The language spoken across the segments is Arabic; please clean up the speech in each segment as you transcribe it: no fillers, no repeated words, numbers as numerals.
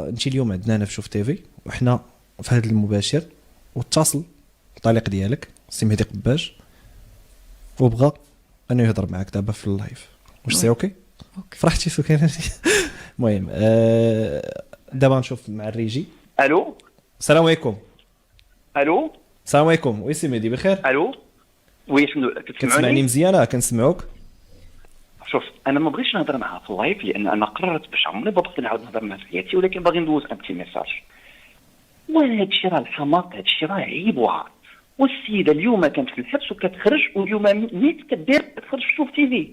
انت اليوم عندنا هنا في شوف تيفي وحنا في هذا المباشر، واتصل الطليق ديالك السي مهدي قباج وبغى انه يهضر معك دابا في اللايف. واش سي اوكي؟ فرحتي سكينه؟ المهم دابا نشوف مع الريجي. الو السلام عليكم. الو السلام عليكم. وي سي مهدي بخير؟ الو وي شنو كتسمعني مزيانه؟ كنسمعوك. شوف انا ما بغيتش نهضر معها في اللايف لان انا قررت باش عمري ما باغي نعاود نهضر معها في حياتي، ولكن باغي ندوز ان بتي ميساج. وهذا الشيء راه الحماق، هذا الشيء راه عيب وعار. والسيده اليوم كانت في الحبس وكتخرج، واليوم نيت كدير تخرج في شوف تي في.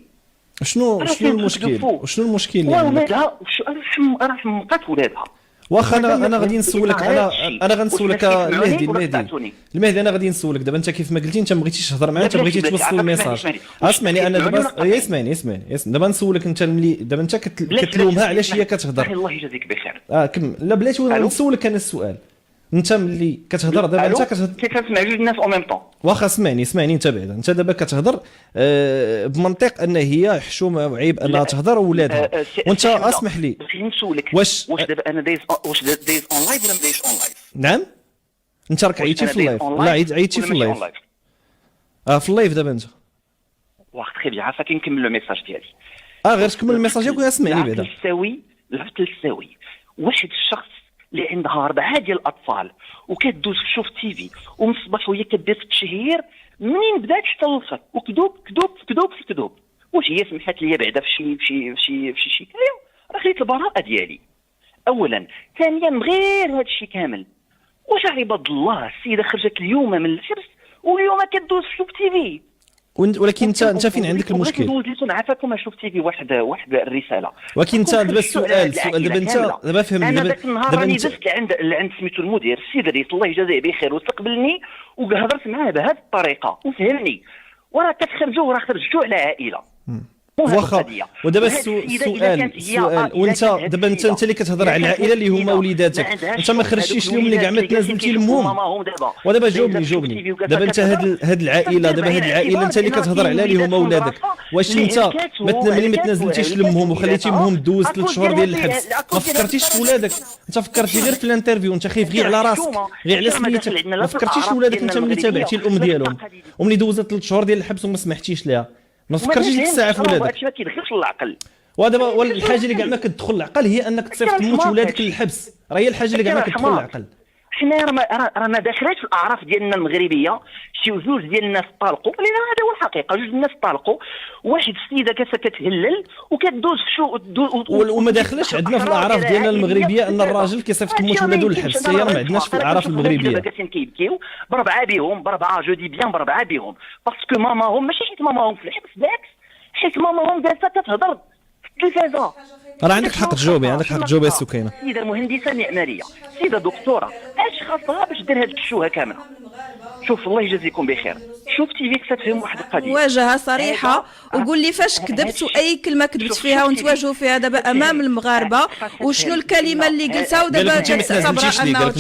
شنو المشكل؟ وشنو المشكل اللي عندك؟ راه حمقات ولادها. واخا انا غادي نسولك، انا غنسولك المهدي انا غادي نسولك دابا. انت كيف ما قلتي انت ما بغيتيش تهضر معايا، انت بغيتي توصل الميساج. اسمعني انا دابا اسمعني دابا نسولك انت ملي دابا انت كتلومها علاش هي كتهضر. الله يجازيك بخير. كمل. لا بلاتي نسولك انا السؤال. انت ملي كتهضر دابا انت كتسمع جوج الناس او ميم طون. واخا اسمعني انت بعدا. انت دابا كتهضر بمنطق ان هي حشومه وعيب انها تهضر وولادها، وانت اسمح لي نسولك واش دابا انا دايز اون لايف ولا ما دايز اون لايف؟ نعم انت راك عيطتي في اللايف. لا عيطتي في اللايف. في اللايف دابا انت. واخا تري بيان. عافاك نكمل لو ميساج ديالي. غير تكمل الميساج ديالك واسمعني بعدا. لعبت الساوي واحد الشخص اللي عندها 4 ديال الاطفال وكدوز في شوف تي في ومن الصباح وهي كدير في التشهير منين بدات حتى للفات وكذوب كذوب كذوب في كذوب. واش هي سمحت لي بعدا في شي شكايه؟ راه خليت البراءه ديالي اولا. ثانيا غير هذا الشيء كامل، واش عباد الله السيده خرجت اليوم من الحبس واليوم كدوز في شوف تي في. ولكن انت فين عندك المشكل؟ بغيت عافاكم اشوف تي في واحد الرساله. ولكن انت دابا السؤال دابا انت دابا فهمني. انا ذاك النهار راني دزت عند سميتو المدير السيد رئيس الله يجازيه بخير واستقبلني وهضرت معاه بهذه الطريقه وفهمني. وراه كتخرجوا خرجتوا على عائله. واخا ودابا السؤال وانت دابا انت اللي كتهضر على العائله اللي هما وليداتك، انت ما خرجتيش اليوم اللي كاع ما تنازلتي لهم. ودابا جاوبني دابا انت هاد العائله انت اللي كتهضر على اللي هما ولادك، واش انت ملي ما تنازلتيش لهم وخليتيهم دوز 3 شهور ديال الحبس ما فكرتيش في ولادك؟ انت فكرتي غير في الانترفيو، انت خايف غير على راسك غير على سميتك، ما فكرتيش في ولادك انت ملي تابعتي الام ديالهم وملي دوزت 3 شهور ديال الحبس وما سمحتيش ليها؟ ما فكرتيش ديك الساعه في ولادك؟ هادشي ما كيدخلش للعقل. ودابا الحاجه اللي كاع ما كتدخل العقل هي انك تصيفط تموت ولادك للحبس، راه هي الحاجه اللي كاع ما كتدخل العقل. حنا راه ما داخلاش في الاعراف ديالنا المغربيه. شي جوج ديال الناس طالقوا، لان هذا هو الحقيقه. جوج الناس طالقوا، واحد السيده كتهلل وكدوز في شو وما داخلاش عندنا في الاعراف ديالنا المغربيه ان الراجل كيصيفط تموت ولادو للحبس. هي ما عندناش في الاعراف المغربيه. كيبكيو بربعه جو دي بيان بربعه بهم باسكو ماماهم ماشي حيت ماماهم في الحبس، بالعكس حيت ماماهم جالسه كتهضر في التلفازه. راه عندك حق تجاوبي، السكينه. سيده مهندسه معماريه، سيده دكتوره، اش خاصها باش دير هاد الشوهه كامله؟ شوف الله يجازيكم بخير. شوف تي في تفهم واحد القضيه، واجهه صريحه وقول لي فاش كذبت واي كلمه كذبت فيها ونتواجهوا فيها دابا امام المغاربه، وشنو الكلمه اللي قلتها ودابا كتعتبر انه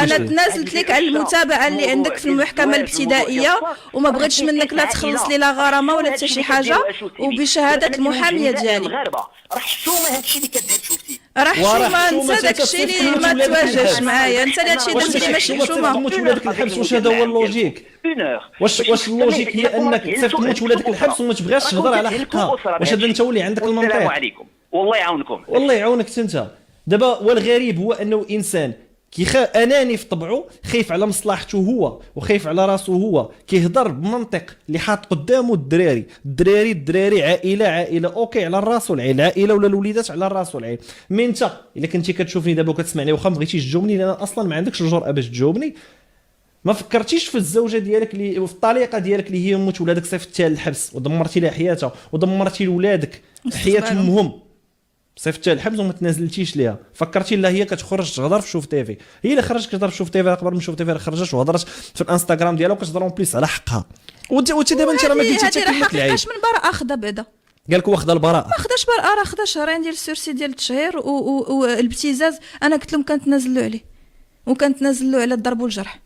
انا تنازلت لك على المتابعه اللي عندك في المحكمه الابتدائيه وما بغيتش منك لا تخلص لي لا غرامه ولا حتى شي حاجه، وبشهاده المحاميه ديالي راه حشومه هادشي اللي كدير. شوفتي راه حشومه. انت داكشي اللي ما تواجهش معايا، انت اللي هادشي درتي ماشي حشومه. تموت ولادك الحبس واش هذا هو اللوجيك؟ واش اللوجيك هي انك تصيفط تموت ولادك الحبس وما تبغيش تهضر على حقها؟ واش هذا انت اللي عندك المنطق؟ السلام عليكم والله يعاونكم. والله يعاونك انت. دابا والغريب هو انه انسان اناني في طبعه، خايف على مصلحته هو وخايف على راسه هو، كيهضر بمنطق اللي حاط قدامه الدراري عائله اوكي على الراس والعين، العائله ولا الوليدات على الراس والعين. مي انت الا كنتي كتشوفني دابا وكتسمعني واخا ما بغيتيش تجاوبني لان اصلا ما عندكش الجرأه باش تجاوبني، ما فكرتيش في الزوجه ديالك اللي وفي الطليقه ديالك اللي هي موت ولادك صيفطتيها للحبس ودمرتي لها حياتها ودمرتي لولادك حياه امهم، صيفطتها للحبس وما تنازلتيش ليها. فكرتي لا هي كتخرج تهضر في شوف تيفي، هي اللي خرجت كتهضر في شوف تيفي قبل من شوف تيفي خرجت وهضرت في الانستغرام ديالها وكتهضر اون بليس على حقها. وانت دابا انت راه ما قلتي حتى كلمه العيب. اش من براءه اخذها بعدا؟ قال لك واخذه البراءه. ما خداش براءه، راه خدا شهرين ديال السورسي ديال التشهير والابتزاز. انا قلت لهم كنتنازلوا عليه وكنتنازلوا على الضرب والجرح.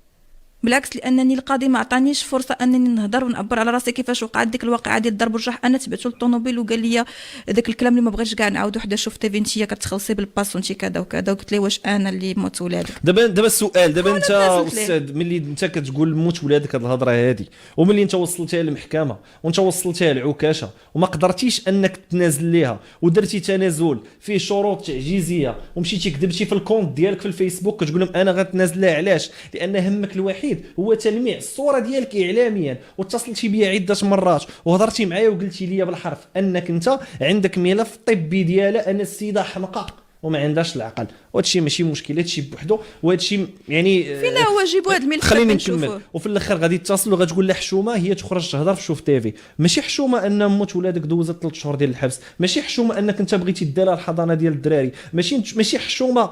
بالعكس، لانني القاضي ما عطانيش فرصه انني نهضر ونعبر على راسي كيفاش وقعت ديك الواقعه ديال الضرب والجرح. انا تبعته للطوموبيل وقال لي داك الكلام اللي ما بغيتش كاع نعاودو، حدا شفت انتيا كتخلصي بالباس وانتي كذا وكذا. وقلت ليه واش انا اللي موت ولادك؟ دابا السؤال، دابا انت استاذ ملي انت كتقول موت ولادك هاد الهضره هادي، وملي انت وصلتيها للمحكمه وانت وصلتيها لعكاشه وما قدرتيش انك تنازل ليها ودرتي تنازل فيه شروط تعجيزيه ومشيتي كذبتي في الكونت ديالك في الفيسبوك كتقول لهم انا غتنازل لها، علاش؟ لان همك الوحيد هو تلميع الصوره ديالك اعلاميا. واتصلتي بيا عده مرات وهضرتي معايا وقلتي لي بالحرف انك انت عندك ملف طبي ديالها ان السيده حمقى وما عندهاش العقل، وهذا الشيء ماشي مشكل، هذا الشيء بوحدو، وهذا الشيء يعني فينا هو جيبوا هذا الملف خليني نكمل. وفي الاخر غادي تتصل وغتقول لها حشومه هي تخرج تهضر في شوف تيفي. ماشي حشومه ان موت ولادك دوزت 3 شهور ديال الحبس، ماشي حشومه انك انت بغيتي ديرها الحضانه ديال الدراري، ماشي حشومه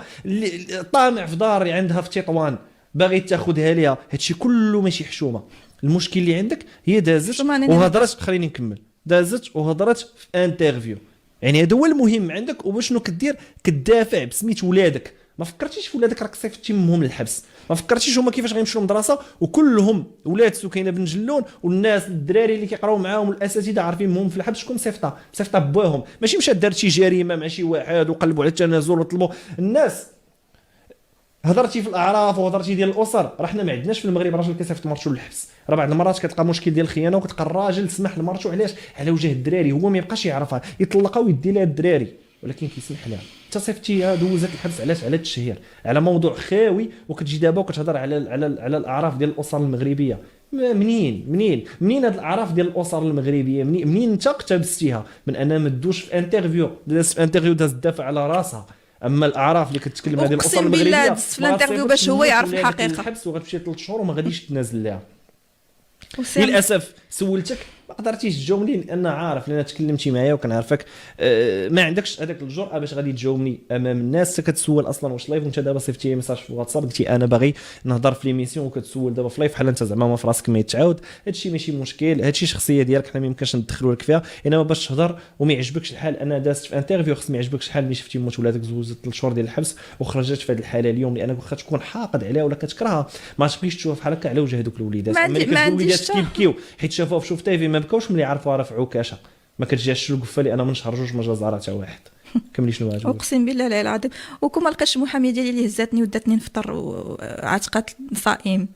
طامع في دار عندها في تطوان باغي تاخذها ليها، هادشي كله ماشي حشومه. المشكل اللي عندك هي دازت وهضرت، خليني نكمل، دازت وهضرت في انترفيو، يعني هذا هو المهم عندك. وشنو كدير؟ كتدافع بسميت ولادك. ما فكرتيش في ولادك راك صيفطتي امهم للحبس، ما فكرتيش هما كيفاش غيمشيو للمدرسه وكلهم ولاد سكينه بن جلون والناس الدراري اللي كيقراو معاهم الاساتذه عارفين امهم في الحبس شكون صيفطه بواهم، ماشي مشى دار شي جريمه مع شي واحد وقلبوا على التنازل وطلبوا الناس. هضرتي في الاعراف وهضرتي ديال الاسر، راه حنا ما عندناش في المغرب راجل كيصيفط مرتو للحبس. راه بعض المرات كتلقى مشكل ديال الخيانه وكتلقى الراجل سمح لمرتو، علاش؟ على وجه الدراري، هو ما يبقاش يعرفها، يطلقها ويدي لها الدراري، ولكن كيسمح لها. انت صيفطتيها دوزت الحبس، علاش؟ على التشهير، على موضوع خاوي، وكتجي دابا وكتهضر على الاعراف ديال الاسر المغربيه. منين هاد الاعراف ديال الاسر المغربيه؟ منين انت اقتبستيها؟ من انا ما دوش في انترفيو، داز دافع على راسها. اما الاعراف اللي كتكلم على الاسر المغربيه في الانترفيو باش هو يعرف الحقيقه، الحبس وغتمشي 3 شهور وما غاديش تنازل لها. للاسف سولتك ما قدرتيش تجاوبني لان عارف، لان تكلمتي معايا وكنعرفك ما عندكش هذاك الجرأه باش غادي تجاوبني امام الناس. كتسول اصلا واش لايف، وانت دابا صيفطتي ميساج في الواتساب قلتي انا باغي نهضر في ليميسيون، وكتسول دابا في لايف بحال انت زعما ما في راسك ما يتعاود. هادشي ماشي مشكل، هادشي شخصيه ديالك، حنا ما يمكنش ندخلوا لك فيها. انما باش تهضر وما يعجبكش الحال، انا دازت في انترفيو خص ما يعجبكش الحال ملي شفتي موت ولادك زوزت 3 شهور ديال الحبس وخرجت في هذه الحاله اليوم، لانك واخا تكون حاقد عليها ولا كتكرهها ما تبقيش تشوف بحال هكا على وجه هذوك الوليدات. ما الوليدات كيبكيو حيت شافوها في شوف تيفي، ما بكاوش ملي عرفوا راه في عكاشه، ما كتجيش القفه لي انا من شهر 2 ما جا زهره حتى واحد. كملي شنو عاجبك؟ اقسم بالله لا العظيم، وكما لقيتش المحاميه ديالي اللي هزاتني وداتني نفطر وعتقات صائم،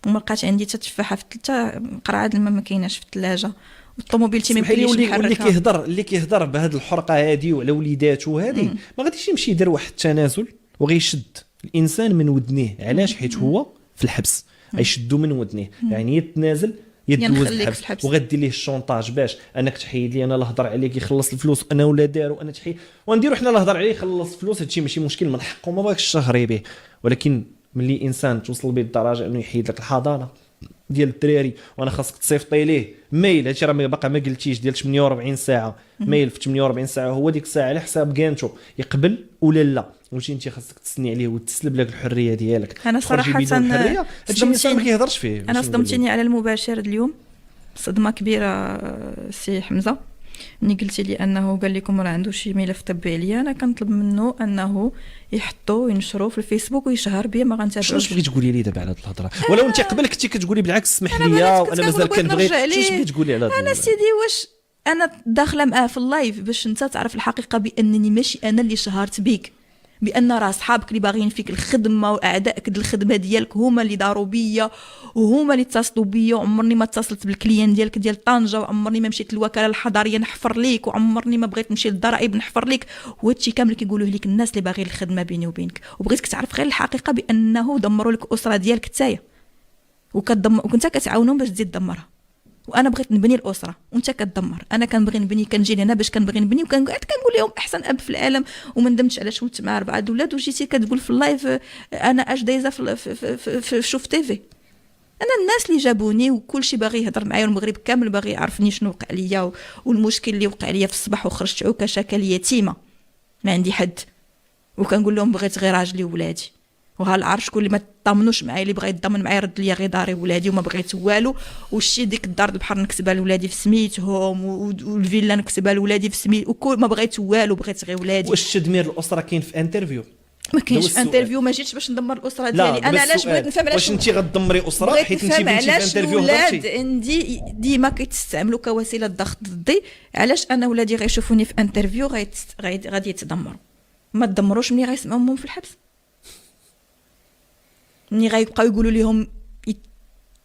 وما لقات عندي حتى تفاحه في 3 قرعه الماء ما كايناش في الثلاجه، والطوموبيل تي ما يمكنليش نحركها. اللي كيهضر بهذه الحرقه هذه وعلى وليداته هذه ما غاديش يمشي يدير واحد التنازل وغيشد الانسان من ودنيه. علاش؟ حيت هو في الحبس غيشدو من ودنيه، يعني يتنازل يدوز الحبس وغادي ليه الشونطاج باش انك تحيد لي انا الهضر عليك يخلص الفلوس، انا ولا دارو انا تحيد ونديرو حنا الهضر عليه يخلص الفلوس. هادشي ماشي مشكل من حقه، ما باغيش تشهري به، ولكن ملي انسان توصل به الدرجه انه يحيد لك الحضانه ديال الدراري وانا خاصك تصيفطي ليه ميل، هادشي راه باقي ما قلتيش، ديال 48 ساعه ميل في 48 ساعه هو ديك الساعه على حساب كانتو يقبل ولا لا، واش انت خاصك تسني عليه وتسلب لك الحريه ديالك. انا صراحه هادشي الانسان ما كيهضرش فيه. انا صدمتيني على المباشر اليوم صدمه كبيره سي حمزه ملي قلتي لي انه قال لكم راه عنده شي ملف طبي عليا. انا كنطلب منه انه يحطو وينشرو في الفيسبوك ويشهر بيا، ما غنتابعوش. شنو بغيتي تقولي لي دابا على هاد الهضره؟ ولو انت قبل كنتي كتقولي بالعكس سمح لي وانا مازال كنبغي، شنو بغيتي تقولي على هذا؟ انا سيدي واش انا داخله معاه في اللايف باش انت تعرف الحقيقه بانني ماشي انا اللي شهرت بيك، بان راه صحابك اللي باغيين فيك الخدمه واعدائك الخدمه ديالك هما اللي داروا بيا وهما اللي اتصلوا بيا، وعمرني ما اتصلت بالكليان ديالك ديال طنجه، وعمرني ما مشيت للوكاله الحضاريه نحفر ليك، وعمرني ما بغيت نمشي للضرائب نحفر ليك، وهادشي كامل كيقولوه لك الناس اللي باغيين الخدمه بيني وبينك. وبغيتك تعرف غير الحقيقه بانه دمروا لك الاسره ديالك تايا وكنت كتعاونهم باش تزيد تدمرها. وانا بغيت نبني الاسره وانت كتدمر. انا كنبغي نبني، كنجي لهنا باش كنبغي نبني، وكنقعد كنقول لهم احسن اب في العالم وما ندمتش على شولت مع 4 اولاد، وجيتي كتقول في اللايف انا اش دايزه في شوف تيفي. انا الناس اللي جابوني وكل شيء باغي يهضر معايا، والمغرب كامل باغي يعرفني شنو وقع ليا والمشكل اللي وقع ليا في الصباح، وخرجت عكاشه كاليتيمه ما عندي حد، وكنقول لهم بغيت غير راجلي وولادي، وها العرش شكون اللي ما تطمنوش معايا، اللي بغى يضمن معايا رد ليا غير داري ولادي، وما بغيت والو. وشتي ديك الدار البحر نكتبها لولادي في سميتهم، والفيلا نكتبها لولادي في سميت، وكل ما بغيت والو، بغيت غير ولادي. واش تدمير الاسره كاين في انترفيو؟ ما كاينش انترفيو، ما جيتش باش ندمر الاسره ديالي. انا علاش بغيت نفهم علاش واش انت غتدمري اسره حيت انت بنتي في انترفيو الولاد عندي ديما كيتستعملوا كوسيله ضغط ضدي. علاش انا ولادي غيشوفوني في انترفيو غادي يتدمروا؟ ما تدمروش ملي غيسمعوا امهم في الحبس، ملي غيبقاو يقولوا لهم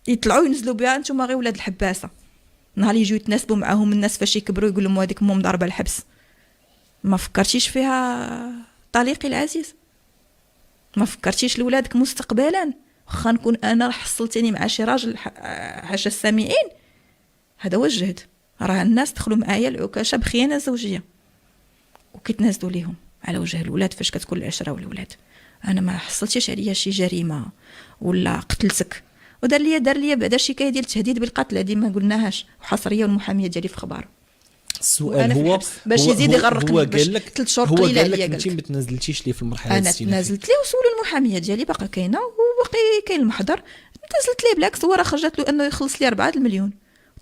يطلعوا ينزلوا بها انتم غير ولاد الحباسه. نهار يجيو يتناسبوا معاهم الناس فاش يكبروا يقول لهم هذيك امهم ضاربه الحبس. ما فكرتيش فيها طليقي العزيز؟ ما فكرتيش لولادك مستقبلا؟ واخا نكون انا راه حصلتني مع شي راجل حاجه السامعين، هذا هو الجهد. راه الناس دخلوا معايا العكاشه بخيانه زوجيه وكيتنازلوا ليهم على وجه الولاد فاش كتكون العشره والولاد. انا ما حصلتيش عليا شي جريمه ولا قتلتك. ودار لي بعدا شكايه ديال التهديد بالقتل، هذه ما قلناهاش، وحصريه والمحاميه ديالي في خبار. السؤال هو باش يزيد يغرقني. هو قال لك 3 شهور قليله عليا. انت ما تنازلتيش ليه في المرحله انا تنازلت ليه وسول المحاميه ديالي باقا كاينه وباقي كاين المحضر. تنازلت ليه بالعكس، هو راه خرجت له انه يخلص لي 4 المليون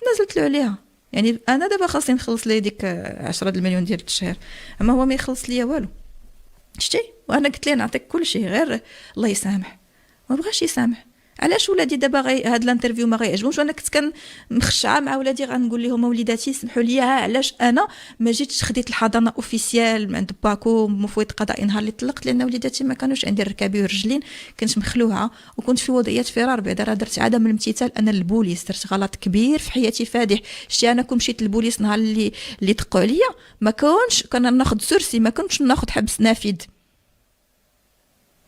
تنازلت له عليها. يعني انا دابا خاصني نخلص ليه ديك 10 المليون ديال الشهر، اما هو ما يخلص ليا والو. شتي؟ وانا قلت ليه نعطيك كل شيء غير الله يسامح. ما بغاش يسامح. علاش ولادي دابا هاد الانترفيو ما غيعجبهمش؟ وانا كنت مخشعه مع ولادي غنقول لهم وليداتي سمحوا لي، علاش انا ما جيتش خديت الحضانه اوفيسيال عند باكو مفوض قضائي نهار اللي طلقت؟ لان وليداتي ما كانوش عندي ركابي ورجلين، كنت مخلوعه وكنت في وضعيه فرار. بعدا راه درت عدم الامتثال انا للبوليس، درت غلط كبير في حياتي فادح. شتي انا كون مشيت للبوليس نهار اللي دقوا عليا ما كونش كان ناخذ سرسي، ما كنتش ناخذ حبس نافذ.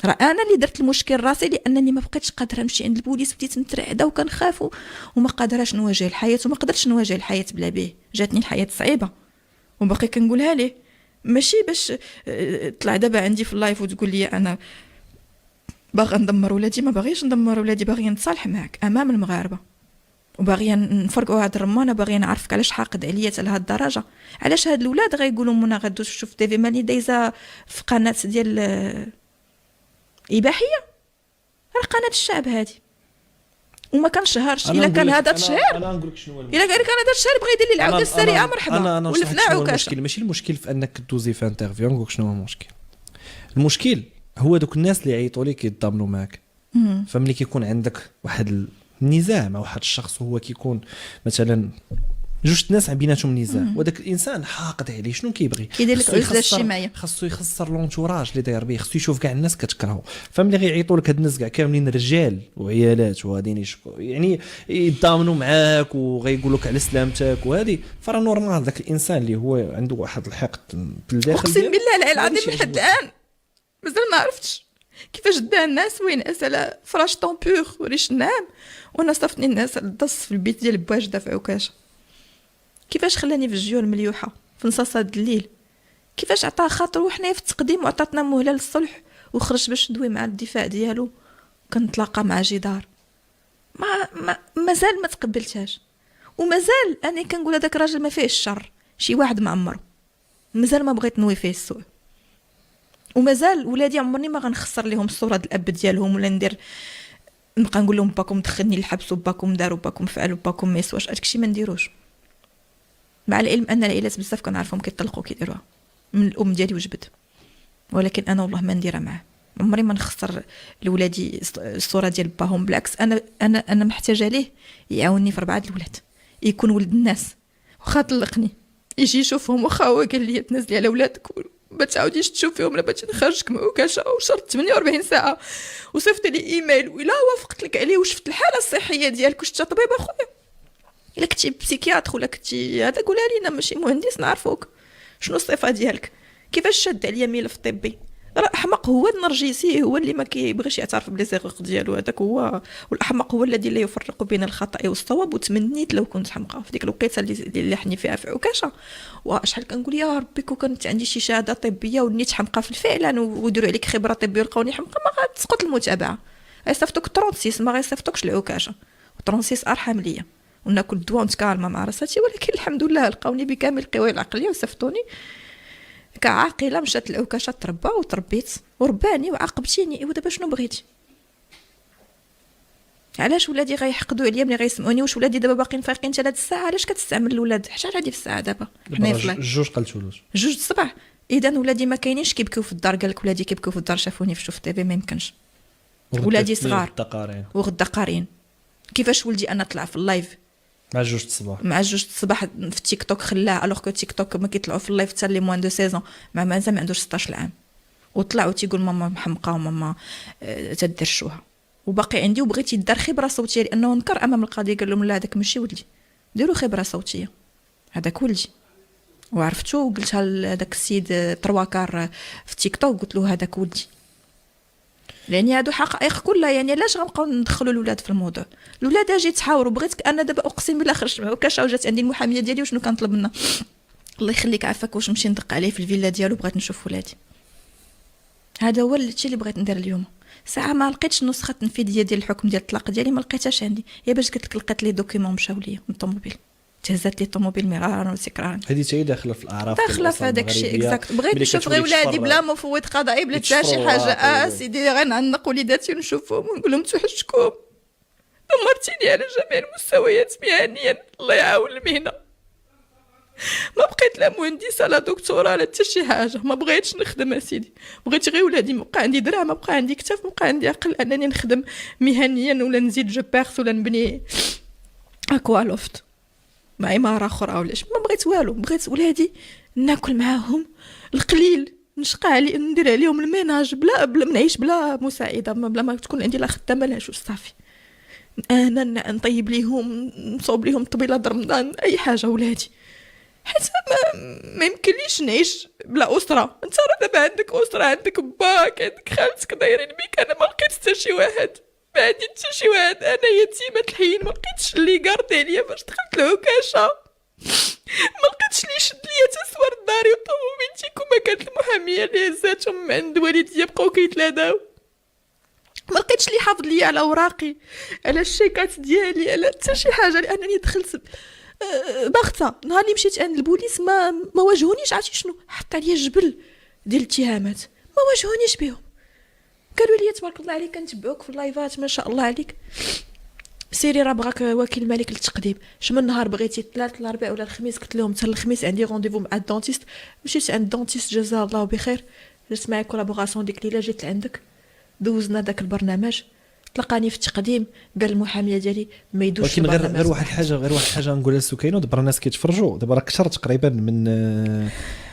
راه انا اللي درت المشكل راسي، لانني ما بقيتش قادره نمشي عند البوليس، بديت نترعده وكنخاف وما قادراش نواجه الحياه، وما قدرتش نواجه الحياه بلا بيه. جاتني الحياه صعيبه وباقي كنقولها ليه، ماشي باش طلع دابا عندي في اللايف وتقول لي انا باغا ندمر ولادي. ما باغيش ندمر ولادي، باغيه نتصالح معك امام المغاربه وباغيه نفرقوا هاد الرمانه، باغيه نعرفك علاش حاقد عليا حتى لهاد الدرجه. علاش هاد الاولاد غيقولوا منا غدوز شوف تيفي ماني دايزه في قناه ديال إباحية؟ راه قناة الشعب هذه وما كنشهرش. الا كان هذا الشهر، انا نقول لك شنو الا كان هذا الشهر بغى يدير لي العوده السريعه مرحبا ولفنا عكاشه. المشكل في انك دوزي في انترفيو. نقول لك شنو هو المشكل هو دوك الناس اللي يعيطوا لك يتضامنوا معك. فملي كيكون عندك واحد النزاع مع واحد الشخص وهو كيكون مثلا جوج ناس بيناتهم نزاع وداك الانسان حاقد عليه، شنو كيبغي؟ كيدير لك عزله الشمايه، خاصو يخسر لونتوراج اللي داير به، خاصو يشوف كاع الناس كتكرهو. فملي غيعيطوا لك هاد الناس كاع كاملين رجال وعيالات وغاديين يعني يضامنوا معاك وغيقولوا لك على سلامتك وهذه، فرا نورمال داك الانسان اللي هو عنده واحد الحقد الداخل. اقسم بالله العلي العظيم لحد الان مازال ما عرفتش كيفاش دا الناس وين اسال فراش طومبور وريش النعام، وانا صافتني الناس الدص في البيت ديال بواجده في عكاشه. كيفاش خلاني في الجيول المليوحه في نصاص هاد الليل، كيفاش عطاه خاطر وحنا في التقديم وعطاتنا مهله للصلح وخرج باش ندوي مع الدفاع ديالو كنتلاقى مع جدار. مازال ما تقبلتهاش، ومازال انا كنقول هذاك الراجل ما فيه الشر، شي واحد ما عمره، مازال ما بغيت نوي فيه السوء، ومازال ولادي عمرني ما غنخسر لهم الصوره ديال الاب ديالهم ولا ندير نبقى نقول لهم باكم دخلني للحبس وباكم داروا باكم فعلوا باكم ما يسواش. هادشي ما نديروش، مع العلم ان العائلات بزاف كنعرفهم كيطلقوا كيديروها من الام ديالي وجبت، ولكن انا والله ما نديرها معاه. عمري ما نخسر لولادي الصوره ديال باهم، بالعكس انا محتاجه ليه يعاونني في 4 الولاد، يكون ولد الناس واخا طلقني يجي يشوفهم، واخا هو قال لي تنزلي على ولادك ما تعاوديش تشوفيهم لا بغيتي نخرجك من عكاشه، وشرط 48 ساعه وصيفط لي ايميل ولا وافقت لك عليه وشفت الحاله الصحيه ديالك واش طبيب اخويا، الا كنتي بسيكياتر ولا كنتي هذا قولها لينا ماشي مهندس نعرفوك شنو الصفه ديالك، كيفاش شاد عليا ملف طبي. راه احمق هو النرجسي، هو اللي ما كيبغيش يعترف بلي صيغ ديالو هذاك هو، والاحمق هو الذي لا يفرق بين الخطا والصواب. وتمنيت لو كنت حمقى في ديك الوقيته اللي لحني فيها في عكاشه، وشحال كنقول يا ربي كون كانت عندي شي شهاده طبيه ونيت حمقى في الفعل ويديروا عليك خبره طبيه ولقاوني حمقى ما غتسقط المتابعه، غيصيفطوك 36 ما غيصيفطوكش العكاشه، و36 ارحم ليا وناكل الدواء ونتكالما مع راساتي. ولكن الحمد لله لقاوني بكامل القوى العقليه وصيفطوني كعاقله مشات العكاشه تربى وتربيت ورباني وعاقبتيني. ودابا شنو بغيتي؟ علاش ولادي غيحقدوا عليا ملي غيسمعوني؟ واش ولادي دابا باقيين فايقين 3 ساعات؟ علاش كتستعمل الاولاد حتى هادي في الساعه دابا حنا في جوج قلتولوش 2 الصباح اذا ولادي ما كاينينش كيبكيو في الدار، قال لك ولادي كيبكيو في الدار شافوني في شوف تي في، ما يمكنش. ولادي صغار وغدا قارين. كيفاش ولدي انا طلع في اللايف مع 2 الصباح في تيك توك خلاه، الوغ كو تيك توك ما كيطلعوا في اللايف حتى لي موان دو 16 مع مازال ما عندوش 16 عام، وطلع وتيقول ماما محمقه وماما تدرشوها، وباقي عندي وبغيت يدار خبره صوتيه لانه نكر امام القضيه. قال لهم لا هذاك ماشي ولدي، ديروا خبره صوتيه، هذاك ولدي. وعرفتو وقلتها لهذاك السيد ترواكار في تيك توك، قلت له هذاك ولدي. يعني هادو حقائق كلها، يعني علاش غنبقاو ندخلوا الاولاد في الموضوع؟ الاولاد اجي تحاوروا. بغيتك انا دابا اقسم بالله خرجت مع كاشا وجات عندي المحاميه ديالي وشنو كنطلب منها، الله يخليك عافاك واش نمشي ندق عليه في الفيلا ديالو، بغيت نشوف ولادي. هذا هو الشيء اللي بغيت ندير اليوم. ساعه ما لقيتش نسخه تنفيذيه ديال الحكم ديال الطلاق ديالي، ما لقيتهاش عندي، يا باش قلت لك لقيت لي دوكيومون مشاو ليا من الطوموبيل، تهزات لي الطوموبيل مرارا وتكرارا. هذه حتى هي داخله في الاعراف، داخله في هذاك الشيء اكزاكت. بغيت نشوف غير ولادي بلا مفوض قضائي بلا حتى شي حاجه. سيدي غنعنق وليداتي ونشوفهم ونقول لهم توحشكم، دمرتيني على جميع المستويات مهنيا، الله يعاون المهنه. ما بقيت لا مهندسه لا دكتوره لا حتى شي حاجه، ما بغيتش نخدم سيدي، بغيت غير ولادي. ما بقى عندي دراهم، ما بقى عندي كتاف، ما بقى عندي عقل انني نخدم مهنيا ولا نزيد جو بيرس ولا نبني اكوالوفت مع عماره اخرى ولا شي. ما بغيت والو، بغيت ولادي ناكل معاهم القليل، نشقى علي ندير عليهم الميناج بلا نعيش بلا مساعده، بلا ما تكون عندي لا خدامه لا شو صافي. انا نطيب ليهم، نصوب ليهم طبيله رمضان، اي حاجه ولادي. حتى ما يمكنليش نعيش بلا اسره. انت راه دابا عندك اسره، عندك باك، عندك خالتك دايرين بيك. انا ما لقيت حتى شي واحد، ما عندي حتى شي واحد، انا يتيمه الحين. ما لقيتش اللي قارد عليا فاش دخلت العكاشه، ما لقيتش اللي يشد ليا تسوار داري وطوموبيلتي كما كانت المحاميه اللي هزاتهم من عند والديا بقاو كيتلاداو. ما لقيتش اللي حافظ ليا على اوراقي، على الشيكات ديالي، على حتى شي حاجه. لانني دخلت باغته نهار اللي مشيت عند البوليس ما واجهونيش. عرفتي شنو؟ حط عليا جبل ديال الاتهامات، ما واجهونيش بهم. قالوا لي تبارك الله عليك كنتبعوك في اللايفات ما شاء الله عليك، سيري راه بغاك وكيل الملك للتقديم. شمن نهار بغيتي الثلاث الاربعاء ولا الخميس؟ قلت لهم حتى الخميس عندي رونديفو مع الدونتيست. مشيت عند الدونتيست جزاه الله بخير، جلست معايا كولابوراسيون ديك الليله، جيت لعندك دوزنا داك البرنامج، تلقاني في التقديم. قال المحاميه ديالي ما يدوش. ولكن غير واحد الحاجه نقولها للسكينه، دابا الناس كيتفرجوا دابا، راه كثر تقريبا من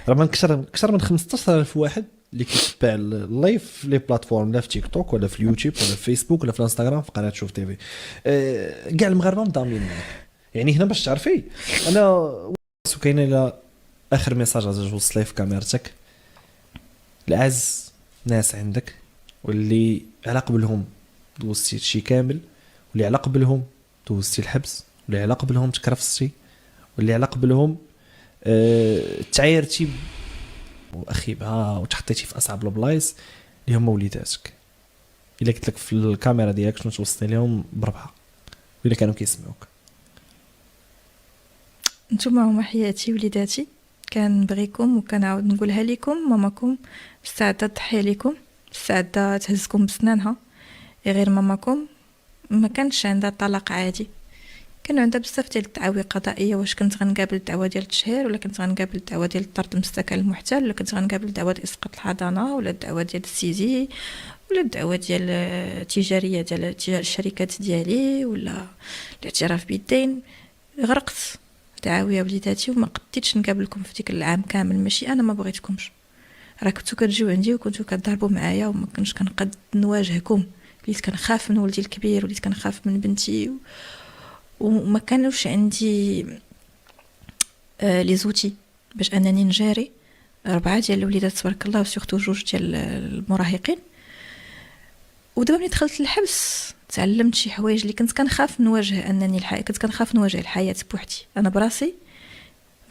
راه من كثر من 15,000 واحد اللي كيتبع اللايف في لي بلاتفورم، لا في تيك توك ولا في اليوتيوب ولا في فيسبوك ولا في الانستغرام في قناه شوف تي في. كاع المغاربه مضامين معاك. يعني هنا باش تعرفي انا سكينه الى اخر ميساج عايز توصل لي في كاميرتك العز ناس عندك، واللي على قبلهم دوزتي الشي كامل، واللي على قبلهم دوزتي الحبس، واللي على قبلهم تكرفستي، واللي على قبلهم تعايرتي واخي بها وتحطيتي في اصعب البلايص اللي هما وليداتك. الا قلت لك في الكاميرا ديالك شنو توصلي لهم بربعه ولا كانوا كيسمعوك. نتوما هما حياتي وليداتي، كنبغيكم وكنعاود نقولها لكم. ماماكم مستعده تضحي لكم، مستعده تهزكم بسنانها. غير ماماكم ما كانش عندها طلاق عادي، كان عندها بزاف ديال الدعاوي قضائيه. واش كنت غنقابل الدعوه ديال التشهير، ولا كنت غنقابل الدعوه ديال الطرد المستكل المحتل، ولا كنت غنقابل الدعوه ديال اسقاط الحضانه، ولا الدعوه ديال السيزي، ولا الدعوه ديال التجاريه ديال الشركات ديالي، ولا الاعتراف بالدين. غرقت دعاوي وليداتي وما قديتش نقابلكم في ديك العام كامل. ماشي انا ما بغيتكمش، راه كنتو كتجيو عندي وكنتو كتضربوا معايا وما كنتش كنقد نواجهكم. وليت كنخاف من ولدي الكبير، وليت كنخاف من بنتي، وما كانوش عندي لي زوتي باش انني نجاري 4 ديال الوليدات تبارك الله، وسورتو 2 ديال المراهقين. ودابا ملي دخلت للحبس تعلمت شي حوايج اللي كنت كنخاف نواجه. كنت كنخاف نواجه الحياه بوحدي انا براسي.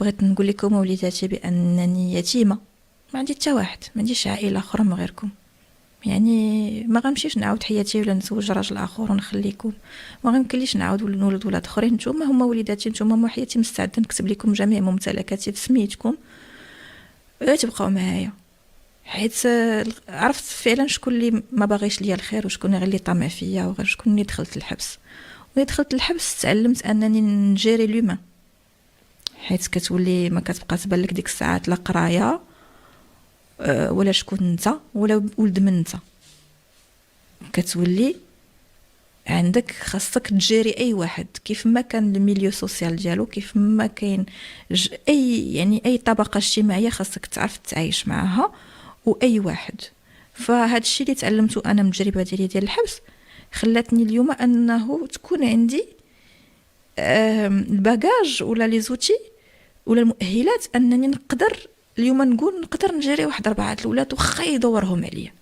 بغيت نقول لكم وليداتي بانني يتيمه، ما عندي حتى واحد، ما عنديش عائله اخرى من غيركم. يعني ما غنمشيش نعاود حياتي ولا نتزوج راجل اخر ونخليكم، ما غنمكنليش نعاود نولد ولاد اخرين. نتوما هما وليداتي، نتوما هما حياتي، مستعده نكتب لكم جميع ممتلكاتي بسميتكم تبقاو معايا. حيت عرفت فعلا شكون اللي ما باغيش ليا الخير، وشكون غير اللي طمع فيا، وغير شكون اللي دخلت الحبس. وملي دخلت الحبس تعلمت انني نجيري لوما، حيت كتولي ما كتبقى تبان لك ديك الساعات لا قرايه ولا شكون انت ولا ولد من انت، كتولي عندك خاصك تجيري اي واحد كيف ما كان الميليو سوسيال ديالو، كيف ما كاين اي طبقه اجتماعيه خاصك تعرف تعيش معها واي واحد. فهاد الشيء اللي تعلمته انا من التجربه ديالي ديال الحبس خلاتني اليوم انه تكون عندي الباجاج ولا لي زوتي ولا المؤهلات انني نقدر اليوم نقدر نجري واحد 4 الاولاد وخا يدورهم عليا.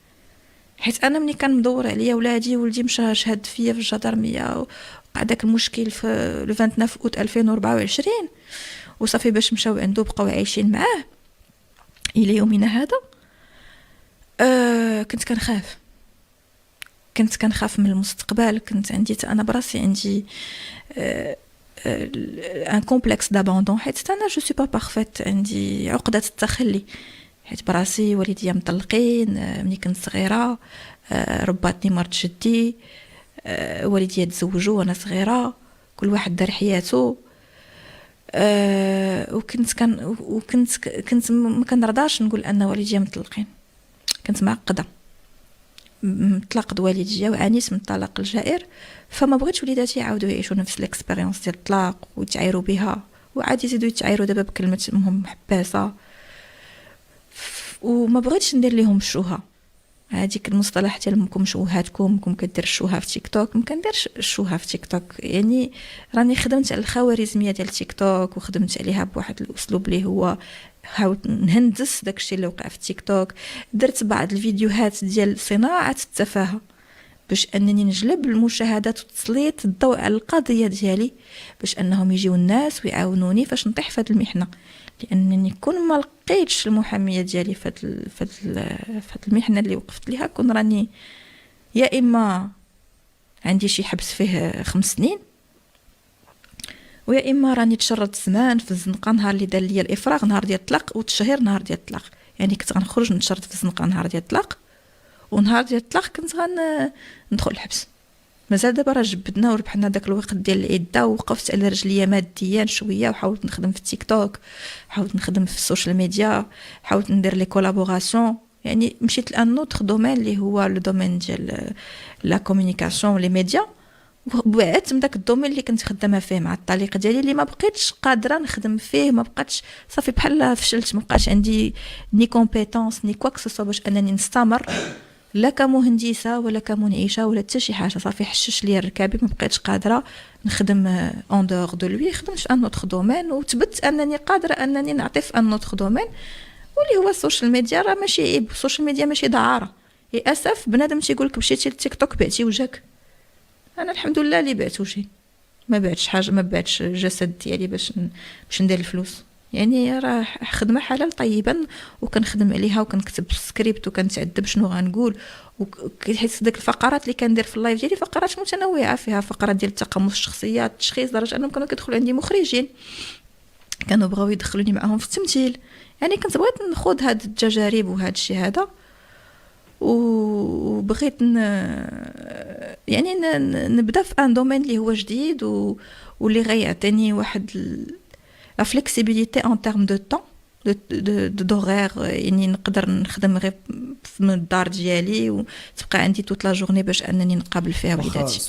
حيت انا ملي كان مدور عليا ولادي، ولدي مشى شهد فيا في الجدرميه وقع داك المشكل في 29 اوت 2024 وصافي باش مشاو عنده بقاو عايشين معاه الى يومنا هذا. كنت كنخاف من المستقبل. كنت عندي انا براسي عندي ان كومبلكس دابوندون، حيت انا جو سو با بارفيت، عندي عقده التخلي، حيت براسي والديا مطلقين ملي كنت صغيره، رباتني مرت جدي، والديا تزوجوا وانا صغيره، كل واحد دار حياته. وكنت ما كنرضاش نقول ان والديا مطلقين، كنت معقده. طلقت والديا وعانيت من الطلاق الجائر، فما بغيتش وليداتي يعاودوا يعيشوا نفس الاكسبيريونس ديال الطلاق ويتعايروا بها، وعادي يزيدوا يتعايروا دابا بكلمه امهم محباسه. وما بغيتش ندير لهم الشوهه، هذيك المصطلح ديال امكم مشوهاتكم، امكم كدير الشوهه في تيك توك. ما كنديرش الشوهه في تيك توك، يعني راني خدمت على الخوارزميه ديال تيك توك وخدمت عليها بواحد الاسلوب اللي هو حاولت نهندس داكشي اللي وقع في تيك توك. درت بعض الفيديوهات ديال صناعه التفاهه باش انني نجلب المشاهدات وتسليط الضوء على القضيه ديالي، باش انهم يجيو الناس ويعاونوني فاش نطيح في هذه المحنه. لانني كون ما لقيتش المحاميه ديالي في المحنه اللي وقفت ليها، كون راني يا اما عندي شي حبس فيه 5 سنين، ويا اما راني تشرد زمان في الزنقه نهار اللي دار لي الافراغ نهار ديال الطلاق، وتشهير نهار ديال الطلاق. يعني كنت غنخرج نتشرد في الزنقه نهار ديال الطلاق، ونهار ديال الطلاق كنت ندخل الحبس. مازال دابا راه جبدنا وربحنا داك الوقت ديال العده، ووقفت على رجليا ماديا شويه، وحاولت نخدم في التيك توك، حاولت نخدم في السوشيال ميديا، حاولت ندير لي كولابوراسيون. يعني مشيت لان اوتر دومين اللي هو لو دومين ديال لا كومونيكاسيون لي ميديا، وبعدت من داك الدومين اللي كنت خدامه فيه مع الطليق ديالي اللي ما بقيتش قادره نخدم فيه. ما بقاتش صافي بحال فشلت، ما بقاش عندي ني كومبيتونس ني كواك سو باش انني نستمر لا كمهندسه ولا كمنعشه ولا حتى شي حاجه. صافي حشش لي ركابي، ما بقيتش قادره نخدم اون دور دو لوي. خدمت في ان اوتر دومين وثبت انني قادره انني نعطي في ان اوتر دومين، واللي هو السوشيال ميديا. راه ماشي عيب، السوشيال ميديا ماشي دعاره. للاسف بنادم تيقول لك مشيتي للتيك توك بعتي وجهك. انا الحمد لله اللي بعت وجهي، ما بعتش حاجه، ما بعتش الجسد ديالي باش ندير الفلوس. يعني راه خدمه حلال طيبا، وكنخدم عليها وكنكتب سكريبت وكنتعذب شنو غنقول. وحيت داك الفقرات اللي كندير في اللايف ديالي فقرات متنوعه، فيها فقرات ديال التقمص الشخصيات، التشخيص، لدرجه انهم كانوا كيدخلوا عندي مخرجين كانوا بغاو يدخلوني معاهم في التمثيل. يعني كنت بغيت نخوض هاد التجارب وهذا الشيء هذا، وبغيت يعني نبدا في ان دومين اللي هو جديد واللي غيعطيني واحد لا فليكسيبيليتي ان تيرم دو طون دورير. يعني نقدر نخدم غير من الدار ديالي وتبقى عندي توت لا جورني باش انني نقابل فيها وليداتي.